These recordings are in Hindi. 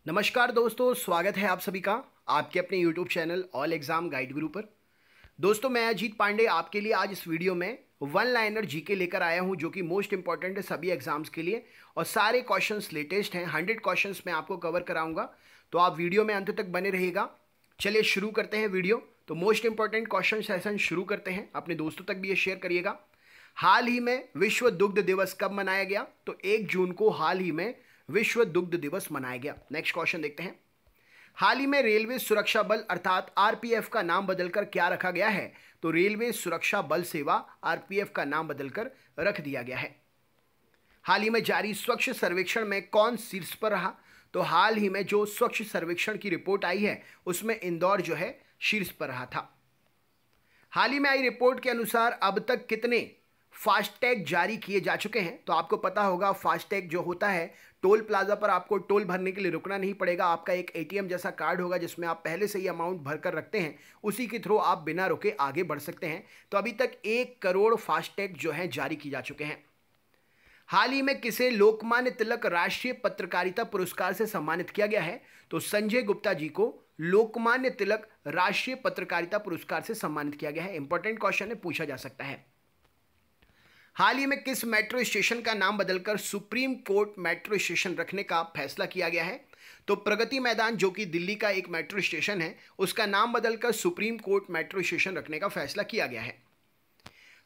नमस्कार दोस्तों, स्वागत है आप सभी का आपके अपने YouTube channel all exam guide गुरु पर। दोस्तों, मैं अजीत पांडे आपके लिए आज इस वीडियो में वन लाइनर जीके लेकर आया हूं, जो कि मोस्ट इंपॉर्टेंट है सभी एग्जाम्स के लिए और सारे क्वेश्चंस लेटेस्ट हैं। 100 क्वेश्चंस मैं आपको कवर कराऊंगा, तो आप वीडियो में अंत तक बने रहिएगा। चलिए शुरू करते हैं वीडियो। तो मोस्ट इंपॉर्टेंट क्वेश्चन सेशन शुरू करते हैं। अपने दोस्तों तक भी ये शेयर करिएगा। हाल ही में विश्व दुग्ध दिवस कब मनाया गया? तो 1 जून को हाल ही में विश्व दुग्ध दिवस मनाया गया। नेक्स्ट क्वेश्चन देखते हैं। हाल ही में रेलवे सुरक्षा बल अर्थात आरपीएफ का नाम बदलकर क्या रखा गया है? तो रेलवे सुरक्षा बल सेवा आरपीएफ का नाम बदलकर रख दिया गया है। हाल ही में जारी स्वच्छ सर्वेक्षण में कौन शीर्ष पर रहा? तो हाल ही में जो स्वच्छ सर्वेक्षण की रिपोर्ट आई है उसमें इंदौर जो है शीर्ष पर रहा था। हाल ही में आई रिपोर्ट के अनुसार अब तक कितने फास्टैग जारी किए जा चुके हैं? तो आपको पता होगा फास्टैग जो होता है, टोल प्लाजा पर आपको टोल भरने के लिए रुकना नहीं पड़ेगा। आपका एक एटीएम जैसा कार्ड होगा जिसमें आप पहले से ही अमाउंट भरकर रखते हैं, उसी के थ्रू आप बिना रुके आगे बढ़ सकते हैं। तो अभी तक 1 करोड़ फास्टैग जो है जारी की जा चुके हैं। हाल ही में किसे लोकमान्य तिलक राष्ट्रीय पत्रकारिता पुरस्कार से सम्मानित किया गया है? तो संजय गुप्ता जी को लोकमान्य तिलक राष्ट्रीय पत्रकारिता पुरस्कार से सम्मानित किया गया है। इंपॉर्टेंट क्वेश्चन है, पूछा जा सकता है। हाल ही में किस मेट्रो स्टेशन का नाम बदलकर सुप्रीम कोर्ट मेट्रो स्टेशन रखने का फैसला किया गया है? तो प्रगति मैदान, जो कि दिल्ली का एक मेट्रो स्टेशन है, उसका नाम बदलकर सुप्रीम कोर्ट मेट्रो स्टेशन रखने का फैसला किया गया है।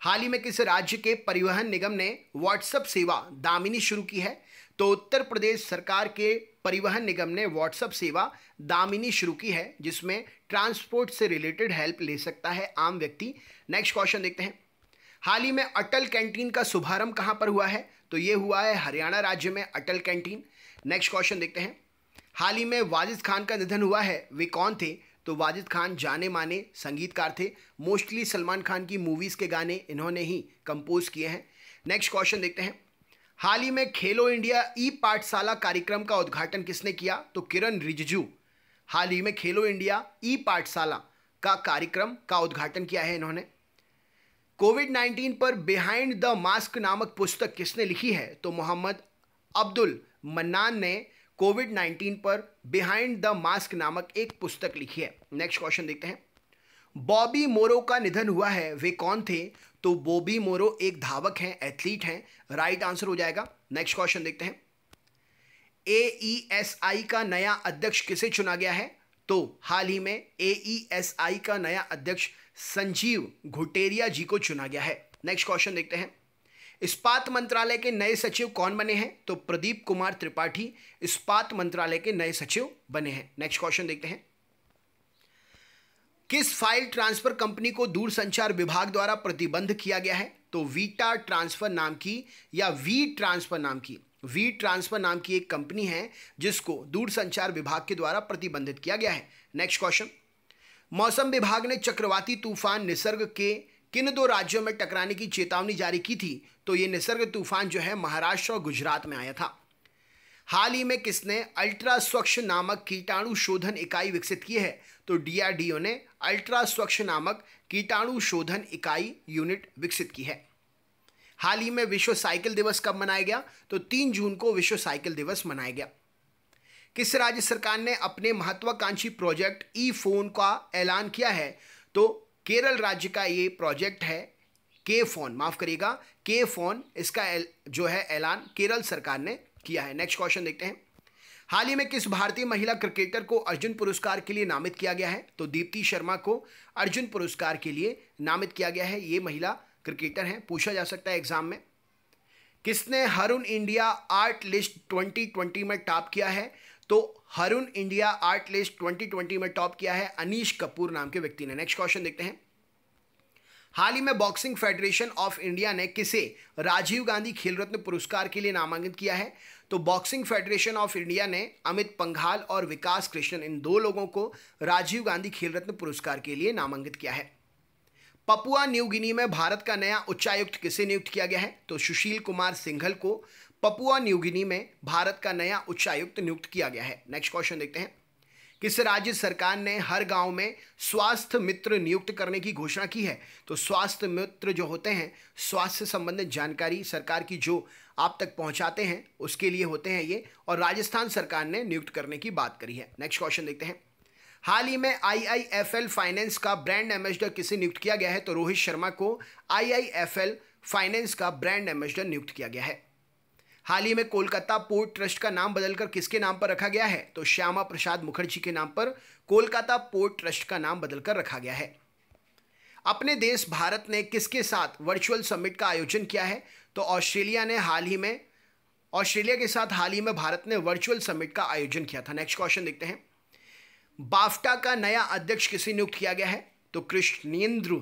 हाल ही में किस राज्य के परिवहन निगम ने व्हाट्सएप सेवा दामिनी शुरू की है? तो उत्तर प्रदेश सरकार के परिवहन निगम ने व्हाट्सएप सेवा दामिनी शुरू की है, जिसमें ट्रांसपोर्ट से रिलेटेड हेल्प ले सकता है आम व्यक्ति। नेक्स्ट क्वेश्चन देखते हैं। हाल ही में अटल कैंटीन का शुभारंभ कहां पर हुआ है? तो यह हुआ है हरियाणा राज्य में अटल कैंटीन। नेक्स्ट क्वेश्चन देखते हैं। हाल ही में वाजिद खान का निधन हुआ है, वे कौन थे? तो वाजिद खान जाने माने संगीतकार थे। मोस्टली सलमान खान की मूवीज़ के गाने इन्होंने ही कंपोज किए हैं। नेक्स्ट क्वेश्चन देखते हैं। हाल ही में खेलो इंडिया ई पाठशाला कार्यक्रम का उद्घाटन किसने किया? तो किरण रिजिजू। हाल ही में खेलो इंडिया ई पाठशाला का कार्यक्रम का उद्घाटन किया है इन्होंने। कोविड-19 पर बिहाइंड द मास्क नामक पुस्तक किसने लिखी है? तो मोहम्मद अब्दुल मन्नान ने कोविड-19 पर बिहाइंड द मास्क नामक एक पुस्तक लिखी है। नेक्स्ट क्वेश्चन देखते हैं। बॉबी मोरो का निधन हुआ है, वे कौन थे? तो बॉबी मोरो एक धावक हैं, एथलीट हैं। राइट आंसर हो जाएगा। नेक्स्ट क्वेश्चन देखते हैं। एईएसआई का नया अध्यक्ष किसे चुना गया है? तो हाल ही में एईएसआई का नया अध्यक्ष संजीव घुटेरिया जी को चुना गया है। नेक्स्ट क्वेश्चन देखते हैं। इस्पात मंत्रालय के नए सचिव कौन बने हैं? तो प्रदीप कुमार त्रिपाठी इस्पात मंत्रालय के नए सचिव बने हैं। नेक्स्ट क्वेश्चन देखते हैं। किस फाइल ट्रांसफर कंपनी को दूरसंचार विभाग द्वारा प्रतिबंध किया गया है? तो वीटा ट्रांसफर नाम की या वी ट्रांसफर नाम की एक कंपनी है जिसको दूरसंचार विभाग के द्वारा प्रतिबंधित किया गया है। Next question. मौसम विभाग ने चक्रवाती तूफान निसर्ग के किन 2 राज्यों में टकराने की चेतावनी जारी की थी? तो ये निसर्ग तूफान जो है महाराष्ट्र और गुजरात में आया था। हाल ही में किसने अल्ट्रा स्वच्छ नामक कीटाणु शोधन इकाई विकसित की है? तो डीआरडीओ ने अल्ट्रा स्वच्छ नामक कीटाणु शोधन इकाई यूनिट विकसित की है। हाल ही में विश्व साइकिल दिवस कब मनाया गया? तो 3 जून को विश्व साइकिल दिवस मनाया गया। किस राज्य सरकार ने अपने महत्वाकांक्षी प्रोजेक्ट ई फोन का ऐलान किया है? तो केरल राज्य का ये प्रोजेक्ट है के फोन, माफ करिएगा के फोन, इसका जो है ऐलान केरल सरकार ने किया है। नेक्स्ट क्वेश्चन देखते हैं। हाल ही में किस भारतीय महिला क्रिकेटर को अर्जुन पुरस्कार के लिए नामित किया गया है? तो दीप्ति शर्मा को अर्जुन पुरस्कार के लिए नामित किया गया है। ये महिला क्रिकेटर हैं, पूछा जा सकता है एग्जाम में। किसने हरुण इंडिया आर्ट लिस्ट 2020 में टॉप किया है? तो हरुण इंडिया आर्ट लिस्ट 2020 में टॉप किया है अनीश कपूर नाम के व्यक्ति ने। नेक्स्ट क्वेश्चन देखते हैं। हाल ही में बॉक्सिंग फेडरेशन ऑफ इंडिया ने किसे राजीव गांधी खेल रत्न पुरस्कार के लिए नामांकित किया है? तो बॉक्सिंग फेडरेशन ऑफ इंडिया ने अमित पंघाल और विकास कृष्णन, इन 2 लोगों को राजीव गांधी खेल रत्न पुरस्कार के लिए नामांकित किया है। पपुआ न्यू गिनी में भारत का नया उच्चायुक्त किसे नियुक्त किया गया है? तो सुशील कुमार सिंघल को पपुआ न्यू गिनी में भारत का नया उच्चायुक्त नियुक्त किया गया है। नेक्स्ट क्वेश्चन देखते हैं। किस राज्य सरकार ने हर गांव में स्वास्थ्य मित्र नियुक्त करने की घोषणा की है? तो स्वास्थ्य मित्र जो होते हैं, स्वास्थ्य से संबंधित जानकारी सरकार की जो आप तक पहुंचाते हैं उसके लिए होते हैं ये, और राजस्थान सरकार ने नियुक्त करने की बात करी है। नेक्स्ट क्वेश्चन देखते हैं। हाल ही में IIFL फाइनेंस का ब्रांड एम्बेसडर किसे नियुक्त किया गया है? तो रोहित शर्मा को IIFL फाइनेंस का ब्रांड एम्बेसडर नियुक्त किया गया है। हाल ही में कोलकाता पोर्ट ट्रस्ट का नाम बदलकर किसके नाम पर रखा गया है? तो श्यामा प्रसाद मुखर्जी के नाम पर कोलकाता पोर्ट ट्रस्ट का नाम बदलकर रखा गया है। अपने देश भारत ने किसके साथ वर्चुअल समिट का आयोजन किया है? तो ऑस्ट्रेलिया के साथ हाल ही में भारत ने वर्चुअल समिट का आयोजन किया था। नेक्स्ट क्वेश्चन देखते हैं। बाफ्टा का नया अध्यक्ष किसे नियुक्त किया गया है? तो कृष्णेंद्र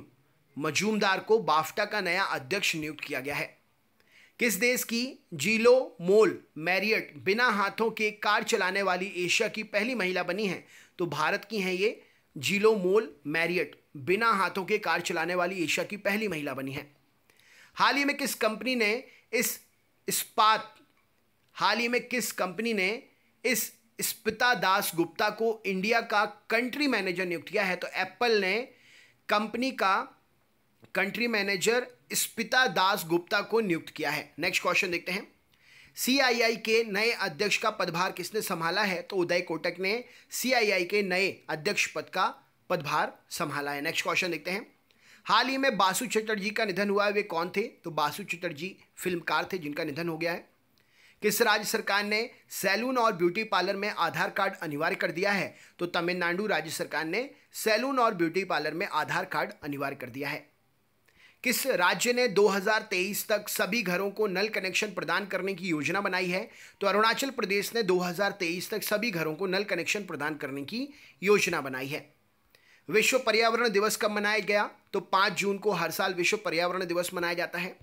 मजूमदार को बाफ्टा का नया अध्यक्ष नियुक्त किया गया है। किस देश की जीलो मोल मैरियट बिना हाथों के कार चलाने वाली एशिया की पहली महिला बनी है? तो भारत की हैं ये जीलो मोल मैरियट, बिना हाथों के कार चलाने वाली एशिया की पहली महिला बनी है। हाल ही में किस कंपनी ने इस स्पिता दास गुप्ता को इंडिया का कंट्री मैनेजर नियुक्त किया है? तो एप्पल ने कंपनी का कंट्री मैनेजर स्पिता दास गुप्ता को नियुक्त किया है। नेक्स्ट क्वेश्चन देखते हैं। CII के नए अध्यक्ष का पदभार किसने संभाला है? तो उदय कोटक ने CII के नए अध्यक्ष पद का पदभार संभाला है। नेक्स्ट क्वेश्चन देखते हैं। हाल ही में बासु चटर्जी का निधन हुआ है, वे कौन थे? तो बासु चटर्जी फिल्मकार थे जिनका निधन हो गया है। किस राज्य सरकार ने सैलून और ब्यूटी पार्लर में आधार कार्ड अनिवार्य कर दिया है? तो तमिलनाडु राज्य सरकार ने सैलून और ब्यूटी पार्लर में आधार कार्ड अनिवार्य कर दिया है। किस राज्य ने 2023 तक सभी घरों को नल कनेक्शन प्रदान करने की योजना बनाई है? तो अरुणाचल प्रदेश ने 2023 तक सभी घरों को नल कनेक्शन प्रदान करने की योजना बनाई है। विश्व पर्यावरण दिवस कब मनाया गया? तो 5 जून को हर साल विश्व पर्यावरण दिवस मनाया जाता है।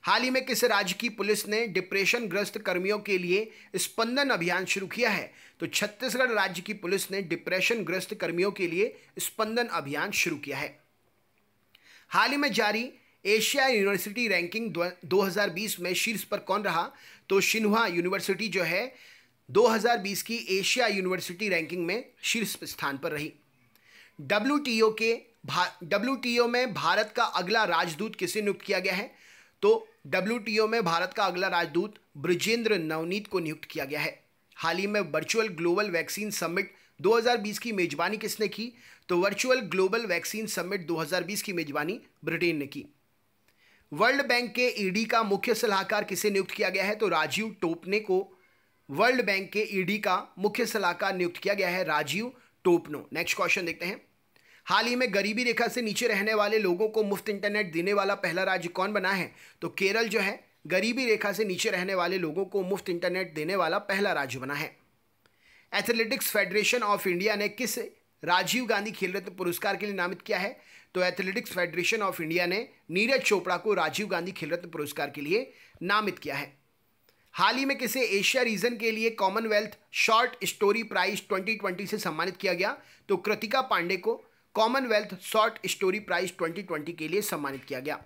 हाल ही में किस राज्य की पुलिस ने डिप्रेशन ग्रस्त कर्मियों के लिए स्पंदन अभियान शुरू किया है? तो छत्तीसगढ़ राज्य की पुलिस ने डिप्रेशन ग्रस्त कर्मियों के लिए स्पंदन अभियान शुरू किया है। हाल ही में जारी एशिया यूनिवर्सिटी रैंकिंग 2020 में शीर्ष पर कौन रहा? तो शिन्हुआ यूनिवर्सिटी जो है 2020 की एशिया यूनिवर्सिटी रैंकिंग में शीर्ष स्थान पर रही। WTO में भारत का अगला राजदूत किसे नियुक्त किया गया है? तो WTO में भारत का अगला राजदूत ब्रिजेंद्र नवनीत को नियुक्त किया गया है। हाल ही में वर्चुअल ग्लोबल वैक्सीन समिट 2020 की मेजबानी किसने की? तो वर्चुअल ग्लोबल वैक्सीन समिट 2020 की मेजबानी ब्रिटेन ने की। वर्ल्ड बैंक के ईडी का मुख्य सलाहकार किसे नियुक्त किया गया है? तो राजीव टोपने को वर्ल्ड बैंक के ईडी का मुख्य सलाहकार नियुक्त किया गया है, राजीव टोपनो। नेक्स्ट क्वेश्चन देखते हैं। हाल ही में गरीबी रेखा से नीचे रहने वाले लोगों को मुफ्त इंटरनेट देने वाला पहला राज्य कौन बना है? तो केरल जो है गरीबी रेखा से नीचे रहने वाले लोगों को मुफ्त इंटरनेट देने वाला पहला राज्य बना है। एथलेटिक्स फेडरेशन ऑफ इंडिया ने किस राजीव गांधी खेल रत्न पुरस्कार के लिए नामित किया है? तो एथलेटिक्स फेडरेशन ऑफ इंडिया ने नीरज चोपड़ा को राजीव गांधी खेल रत्न पुरस्कार के लिए नामित किया है। हाल ही में किसे एशिया रीजन के लिए कॉमनवेल्थ शॉर्ट स्टोरी प्राइज 2020 से सम्मानित किया गया? तो कृतिका पांडे को कॉमनवेल्थ शॉर्ट स्टोरी प्राइज 2020 के लिए सम्मानित किया गया।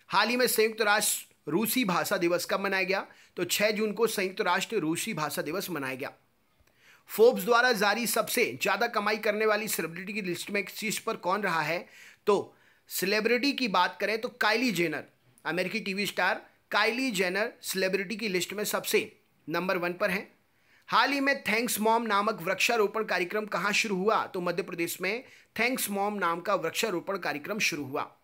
हाल ही में संयुक्त राष्ट्र रूसी भाषा दिवस कब मनाया गया? तो 6 जून को संयुक्त राष्ट्र रूसी भाषा दिवस मनाया गया। फोर्ब्स द्वारा जारी सबसे ज्यादा कमाई करने वाली सेलिब्रिटी की लिस्ट में शीर्ष पर कौन रहा है? तो सेलिब्रिटी की बात करें तो काइली जेनर, अमेरिकी TV star Kylie Jenner celebrity की लिस्ट में सबसे नंबर 1 पर है। हाल ही में थैंक्स मॉम नामक वृक्षारोपण कार्यक्रम कहाँ शुरू हुआ? तो मध्य प्रदेश में थैंक्स मॉम नाम का वृक्षारोपण कार्यक्रम शुरू हुआ।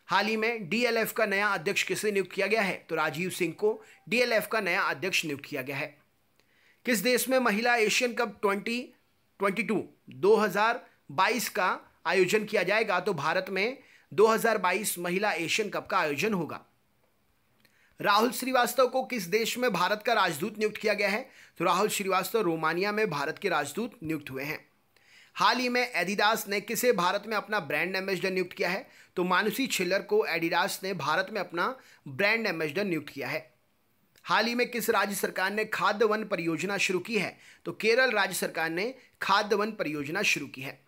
हाल ही में DLF का नया अध्यक्ष किसे नियुक्त किया गया है? तो राजीव सिंह को DLF का नया अध्यक्ष नियुक्त किया गया है। किस देश में महिला एशियन कप 2022 का आयोजन किया जाएगा? तो भारत में 2022 महिला एशियन कप का आयोजन होगा। राहुल श्रीवास्तव को किस देश में भारत का राजदूत नियुक्त किया गया है? तो राहुल श्रीवास्तव रोमानिया में भारत के राजदूत नियुक्त हुए हैं। हाल ही में एडिडास ने किसे भारत में अपना ब्रांड एम्बेसडर नियुक्त किया है? तो मानुषी छिल्लर को एडिडास ने भारत में अपना ब्रांड एम्बेसडर नियुक्त किया है। हाल ही में किस राज्य सरकार ने खाद्य वन परियोजना शुरू की है? तो केरल राज्य सरकार ने खाद्य वन परियोजना शुरू की है।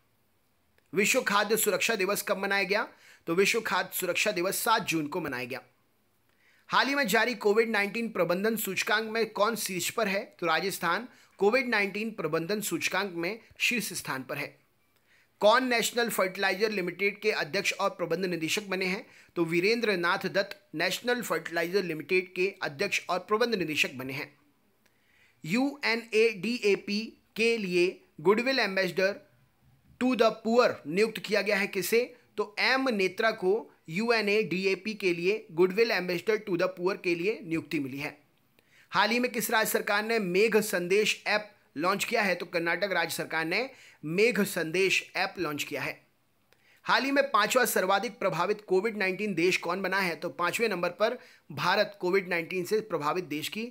विश्व खाद्य सुरक्षा दिवस कब मनाया गया? तो विश्व खाद्य सुरक्षा दिवस 7 जून को मनाया गया। हाल ही में जारी कोविड-19 प्रबंधन सूचकांक में कौन शीर्ष पर है? तो राजस्थान कोविड-19 प्रबंधन सूचकांक में शीर्ष स्थान पर है। कौन नेशनल फर्टिलाइजर लिमिटेड के अध्यक्ष और प्रबंध निदेशक बने हैं? तो वीरेंद्र नाथ दत्त नेशनल फर्टिलाइजर लिमिटेड के अध्यक्ष और प्रबंध निदेशक बने हैं। UNADAP के लिए goodwill ambassador to the poor नियुक्त किया गया है किसे? तो एम नेत्रा को UNADAP के लिए goodwill ambassador to the poor के लिए नियुक्ति मिली है। हाल ही में किस राज्य सरकार ने मेघ संदेश ऐप लॉन्च किया है? तो कर्नाटक राज्य सरकार ने मेघ संदेश ऐप लॉन्च किया है। हाल ही में 5वां सर्वाधिक प्रभावित कोविड-19 देश कौन बना है? तो 5वें नंबर पर भारत कोविड-19 से प्रभावित देश की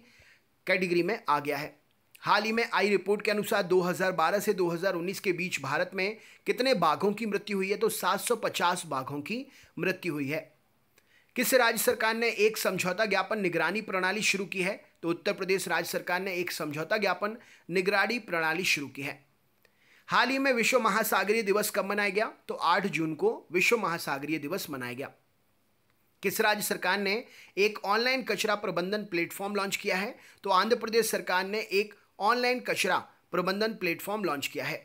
कैटेगरी में आ गया है। हाल ही में आई रिपोर्ट के अनुसार 2012 से 2019 के बीच भारत में कितने बाघों की मृत्यु हुई है? तो 750 बाघों की मृत्यु हुई है। किस राज्य सरकार ने एक समझौता ज्ञापन निगरानी प्रणाली शुरू की है? तो उत्तर प्रदेश राज्य सरकार ने एक समझौता ज्ञापन निगरानी प्रणाली शुरू की है। हाल ही में विश्व महासागरीय दिवस कब मनाया गया? तो 8 जून को विश्व महासागरीय दिवस मनाया गया। किस राज्य सरकार ने एक ऑनलाइन कचरा प्रबंधन प्लेटफॉर्म लॉन्च किया है? तो आंध्र प्रदेश सरकार ने एक ऑनलाइन कचरा प्रबंधन प्लेटफॉर्म लॉन्च किया है।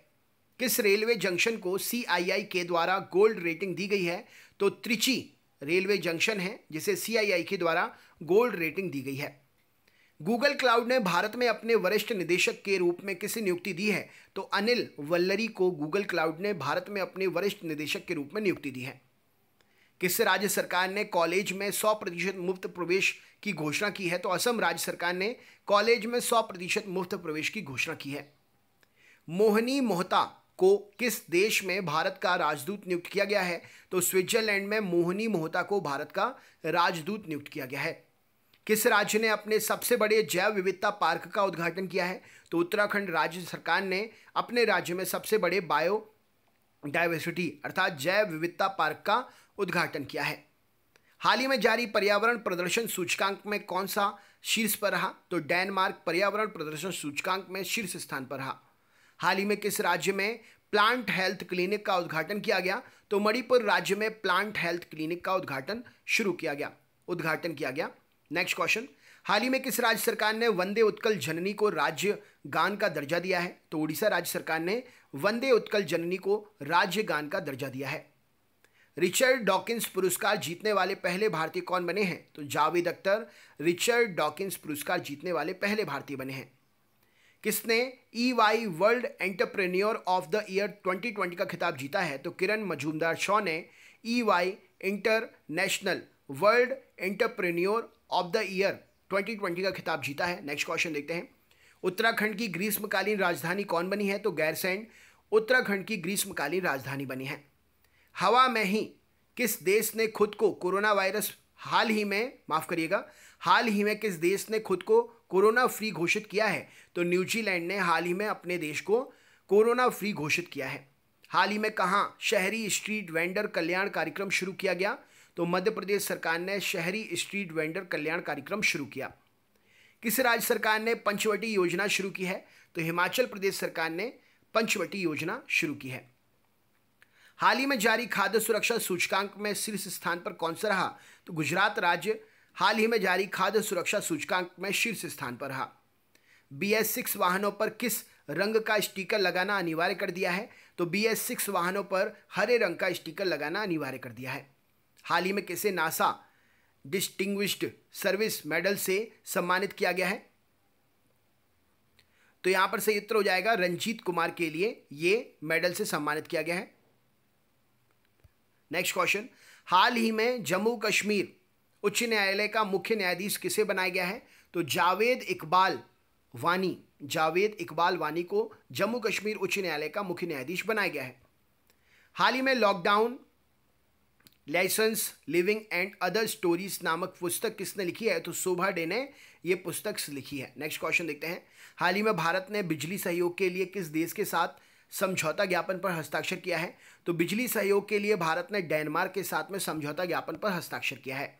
किस रेलवे जंक्शन को CII के द्वारा गोल्ड रेटिंग दी गई है? तो त्रिची रेलवे जंक्शन है जिसे CII के द्वारा गोल्ड रेटिंग दी गई है। गूगल क्लाउड ने भारत में अपने वरिष्ठ निदेशक के रूप में किसे नियुक्ति दी है? तो अनिल वल्लरी को गूगल क्लाउड ने भारत में अपने वरिष्ठ निदेशक के रूप में नियुक्ति दी है। किस राज्य सरकार ने कॉलेज में 100% मुफ्त प्रवेश की घोषणा की है? तो असम राज्य सरकार ने कॉलेज में 100% मुफ्त प्रवेश की घोषणा की है। मोहनी मोहता को किस देश में भारत का राजदूत नियुक्त किया गया है? तो स्विट्जरलैंड में मोहनी मोहता को भारत का राजदूत नियुक्त किया गया है। किस राज्य ने अपने सबसे बड़े जैव विविधता पार्क का उद्घाटन किया है? तो उत्तराखंड राज्य सरकार ने अपने राज्य में सबसे बड़े बायो डाइवर्सिटी अर्थात जैव विविधता पार्क का उद्घाटन किया है। हाल ही में जारी पर्यावरण प्रदर्शन सूचकांक में कौन सा शीर्ष पर रहा? तो डेनमार्क पर्यावरण प्रदर्शन सूचकांक में शीर्ष स्थान पर रहा। हाल ही में किस राज्य में प्लांट हेल्थ क्लिनिक का उद्घाटन किया गया? तो मणिपुर राज्य में प्लांट हेल्थ क्लिनिक का उद्घाटन किया गया। नेक्स्ट क्वेश्चन, हाल ही में किस राज्य सरकार ने वंदे उत्कल जननी को राज्य गान का दर्जा दिया है? तो उड़ीसा राज्य सरकार ने वंदे उत्कल जननी को राज्य गान का दर्जा दिया है। रिचर्ड डॉकिंस पुरस्कार जीतने वाले पहले भारतीय कौन बने हैं? तो जावेद अख्तर रिचर्ड डॉकिंस पुरस्कार जीतने वाले पहले भारतीय बने हैं। किसने EY world entrepreneur of the year 2020 का खिताब जीता है? तो किरण मजूमदार शॉ ने EY international world entrepreneur of the year 2020 का खिताब जीता है। नेक्स्ट क्वेश्चन देखते हैं, उत्तराखंड की ग्रीष्मकालीन राजधानी कौन बनी है? तो गैरसैंण उत्तराखंड की ग्रीष्मकालीन राजधानी बनी है। हवा में ही किस देश ने खुद को कोरोना वायरस हाल ही में किस देश ने खुद को कोरोना फ्री घोषित किया है? तो न्यूजीलैंड ने हाल ही में अपने देश को कोरोना फ्री घोषित किया है। हाल ही में कहाँ शहरी स्ट्रीट वेंडर कल्याण कार्यक्रम शुरू किया गया? तो मध्य प्रदेश सरकार ने शहरी स्ट्रीट वेंडर कल्याण कार्यक्रम शुरू किया। किस राज्य सरकार ने पंचवटी योजना शुरू की है? तो हिमाचल प्रदेश सरकार ने पंचवटी योजना शुरू की है। हाल ही में जारी खाद्य सुरक्षा सूचकांक में शीर्ष स्थान पर कौन सा रहा? तो गुजरात राज्य हाल ही में जारी खाद्य सुरक्षा सूचकांक में शीर्ष स्थान पर रहा। BS6 वाहनों पर किस रंग का स्टिकर लगाना अनिवार्य कर दिया है? तो BS6 वाहनों पर हरे रंग का स्टिकर लगाना अनिवार्य कर दिया है। हाल ही में किसे नासा डिस्टिंग्विश्ड सर्विस मेडल से सम्मानित किया गया है? तो यहां पर सही उत्तर हो जाएगा रंजीत कुमार के लिए ये मेडल से सम्मानित किया गया है। नेक्स्ट क्वेश्चन, हाल ही में जम्मू कश्मीर उच्च न्यायालय का मुख्य न्यायाधीश किसे बनाया गया है? तो जावेद इकबाल वानी को जम्मू कश्मीर उच्च न्यायालय का मुख्य न्यायाधीश बनाया गया है। हाल ही में lockdown liaisons living and other stories नामक पुस्तक किसने लिखी है? तो शोभा डे ने यह पुस्तक लिखी है। नेक्स्ट क्वेश्चन देखते हैं, हाल ही में भारत ने बिजली सहयोग के लिए किस देश के साथ समझौता ज्ञापन पर हस्ताक्षर किया है? तो बिजली सहयोग के लिए भारत ने डेनमार्क के साथ में समझौता ज्ञापन पर हस्ताक्षर किया है।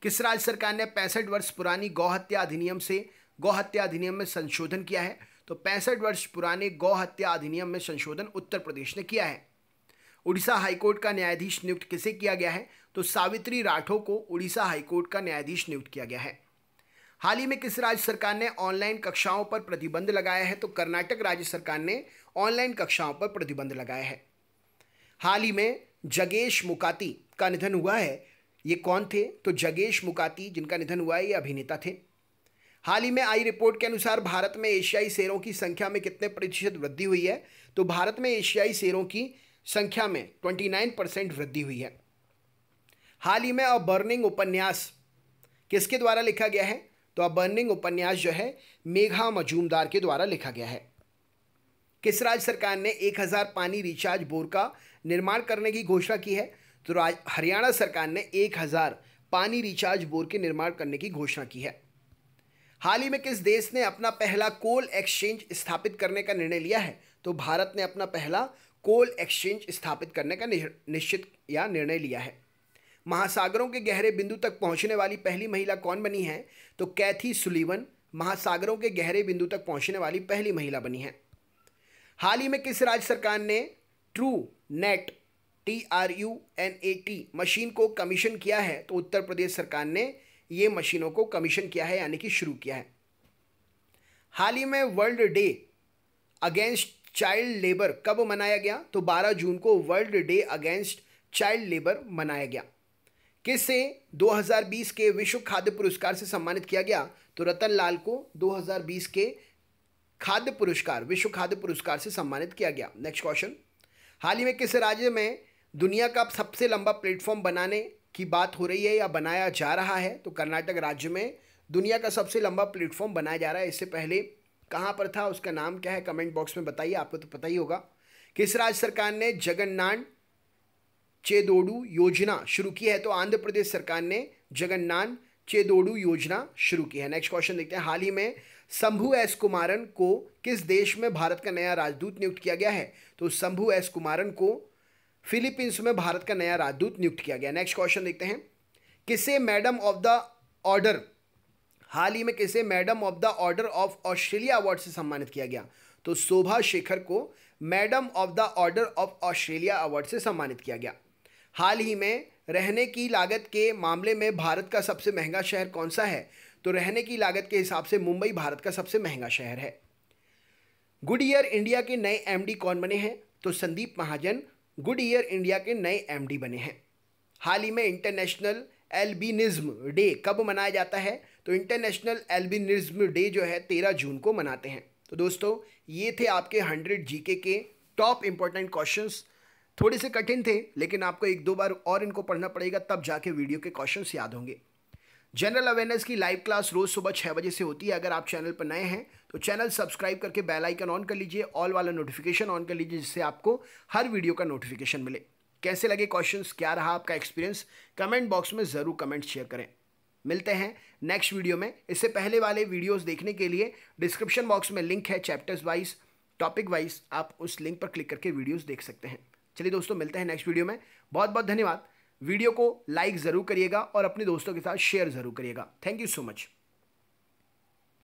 किस राज्य सरकार ने 65 वर्ष पुरानी गौहत्या अधिनियम में संशोधन किया है? तो 65 वर्ष पुराने गौहत्या अधिनियम में संशोधन उत्तर प्रदेश ने किया है। उड़ीसा हाईकोर्ट का न्यायाधीश नियुक्त किसे किया गया है? तो सावित्री राठौर को उड़ीसा हाईकोर्ट का न्यायाधीश नियुक्त किया गया है। हाल ही में किस राज्य सरकार ने ऑनलाइन कक्षाओं पर प्रतिबंध लगाया है? तो कर्नाटक राज्य सरकार ने ऑनलाइन कक्षाओं पर प्रतिबंध लगाया है। हाल ही में जगेश मुकाती का निधन हुआ है, ये कौन थे? तो जगेश मुकाती जिनका निधन हुआ है ये अभिनेता थे। हाल ही में आई रिपोर्ट के अनुसार भारत में एशियाई शेरों की संख्या में कितने प्रतिशत वृद्धि हुई है? तो भारत में एशियाई शेरों की संख्या में 29% वृद्धि हुई है। हाल ही में अ बर्निंग उपन्यास किसके द्वारा लिखा गया है? तो अ बर्निंग उपन्यास जो है मेघा मजूमदार के द्वारा लिखा गया है। किस राज्य सरकार ने 1000 पानी रिचार्ज बोर का निर्माण करने की घोषणा की है? तो हरियाणा सरकार ने 1000 पानी रिचार्ज बोर के निर्माण करने की घोषणा की है। हाल ही में किस देश ने अपना पहला कोल एक्सचेंज स्थापित करने का निर्णय लिया है? तो भारत ने अपना पहला कोल एक्सचेंज स्थापित करने का निश्चित या निर्णय लिया है। महासागरों के गहरे बिंदु तक पहुंचने वाली पहली महिला कौन बनी है? तो कैथी सुलीवन महासागरों के गहरे बिंदु तक पहुंचने वाली पहली महिला बनी है। हाल ही में किस राज्य सरकार ने ट्रू नेट TRUNAT मशीन को कमीशन किया है? तो उत्तर प्रदेश सरकार ने ये मशीनों को कमीशन किया है, यानी कि शुरू किया है। हाल ही में world day against child labour कब मनाया गया? तो 12 जून को world day against child labour मनाया गया। किसे 2020 के विश्व खाद्य पुरस्कार से सम्मानित किया गया? तो रतन लाल को 2020 के खाद्य पुरस्कार विश्व खाद्य पुरस्कार से सम्मानित किया गया। नेक्स्ट क्वेश्चन, हाल ही में किस राज्य में दुनिया का सबसे लंबा प्लेटफॉर्म बनाने की बात हो रही है या बनाया जा रहा है? तो कर्नाटक राज्य में दुनिया का सबसे लंबा प्लेटफॉर्म बनाया जा रहा है। इससे पहले कहाँ पर था, उसका नाम क्या है, कमेंट बॉक्स में बताइए, आपको तो पता ही होगा। किस राज्य सरकार ने जगन्नाथ चेदोडू योजना शुरू की है? तो आंध्र प्रदेश सरकार ने जगन्नाथ चेदोडू योजना शुरू की है। नेक्स्ट क्वेश्चन देखते हैं, हाल ही में शंभू एस कुमारन को किस देश में भारत का नया राजदूत नियुक्त किया गया है? तो शंभू एस कुमारन को फिलीपींस में भारत का नया राजदूत नियुक्त किया गया। नेक्स्ट क्वेश्चन देखते हैं, किसे मैडम ऑफ द ऑर्डर हाल ही में किसे madam of the order of Australia award से सम्मानित किया गया? तो शोभा शेखर को madam of the order of Australia award से सम्मानित किया गया। हाल ही में रहने की लागत के मामले में भारत का सबसे महंगा शहर कौन सा है? तो रहने की लागत के हिसाब से मुंबई भारत का सबसे महंगा शहर है। गुडईयर इंडिया के नए MD कौन बने हैं? तो संदीप महाजन गुडईयर इंडिया के नए MD बने हैं। हाल ही में इंटरनेशनल एल्बिनिज्म डे कब मनाया जाता है? तो इंटरनेशनल एल्बिनिज्म डे जो है 13 जून को मनाते हैं। तो दोस्तों ये थे आपके 100 GK के टॉप इंपॉर्टेंट क्वेश्चंस। थोड़े से कठिन थे, लेकिन आपको 1-2 बार और इनको पढ़ना पड़ेगा, तब जाके वीडियो के क्वेश्चंस याद होंगे। जनरल अवेयरनेस की लाइव क्लास रोज सुबह 6 बजे से होती है। अगर आप चैनल पर नए हैं तो चैनल सब्सक्राइब करके बेल आइकन ऑन कर लीजिए, ऑल वाला नोटिफिकेशन ऑन कर लीजिए, जिससे आपको हर वीडियो का नोटिफिकेशन मिले। कैसे लगे क्वेश्चंस, क्या रहा आपका एक्सपीरियंस, कमेंट बॉक्स में ज़रूर कमेंट शेयर करें। मिलते हैं नेक्स्ट वीडियो में। इससे पहले वाले वीडियोस देखने के लिए डिस्क्रिप्शन बॉक्स में लिंक है, चैप्टर्स वाइज टॉपिक वाइज आप उस लिंक पर क्लिक करके वीडियोस देख सकते हैं। चलिए दोस्तों मिलते हैं नेक्स्ट वीडियो में। बहुत बहुत धन्यवाद। वीडियो को लाइक ज़रूर करिएगा और अपने दोस्तों के साथ शेयर ज़रूर करिएगा। Thank you so much.